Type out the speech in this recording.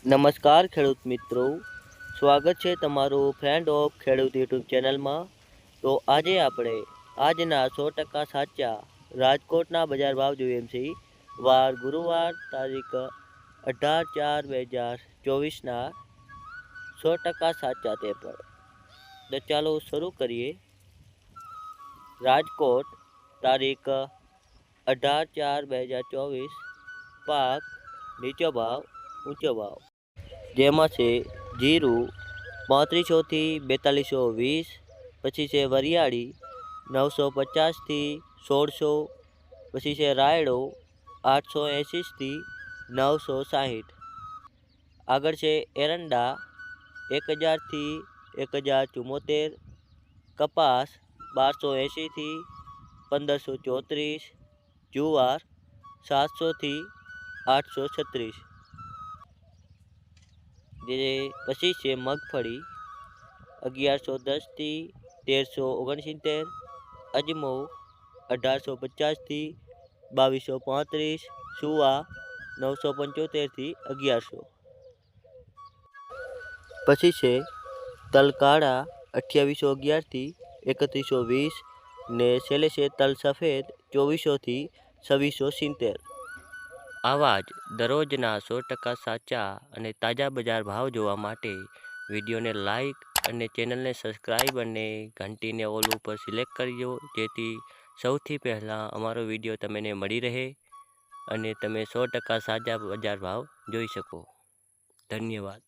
નમસ્કાર ખેડૂત મિત્રો, સ્વાગત છે તમારું ફ્રેન્ડ ઓફ ખેડૂત યુટ્યુબ ચેનલમાં. તો આજે આપણે આજના 100% સાચા રાજકોટના બજાર ભાવ જોઈએ છે. વાર ગુરુવાર તારીખ 18/4/2024ના 100% સાચા તે પણ. તો ચાલો શરૂ કરીએ. રાજકોટ તારીખ 18/4/2024 પાક નીચો ભાવ ઊંચો ભાવ, જેમાં છે જીરું 3500 થી 4220, પછી છે વરિયાળી 950 થી 1600, પછી છે રાયડો 880 થી 960. આગળ છે એરંડા 1000 થી 1074, કપાસ 1280 થી 1534, જુવાર 700 થી 836. જે પછી છે મગફળી 1110 થી 1369, અજમો 1850 થી 2235, સુવા 975 થી 1100. પછી છે તલ કાળા 2811 થી 3120, ને છેલ્લે છે તલ સફેદ 2400 થી 2670. આવા જ દરરોજના 100% સાચા અને તાજા બજાર ભાવ જોવા માટે વિડીયોને લાઇક અને ચેનલને સબસ્ક્રાઈબ અને ઘંટીને ઓલ ઉપર સિલેક્ટ કરજો, જેથી સૌથી પહેલાં અમારો વિડીયો તમને મળી રહે અને તમે 100% સાચા બજાર ભાવ જોઈ શકો. ધન્યવાદ.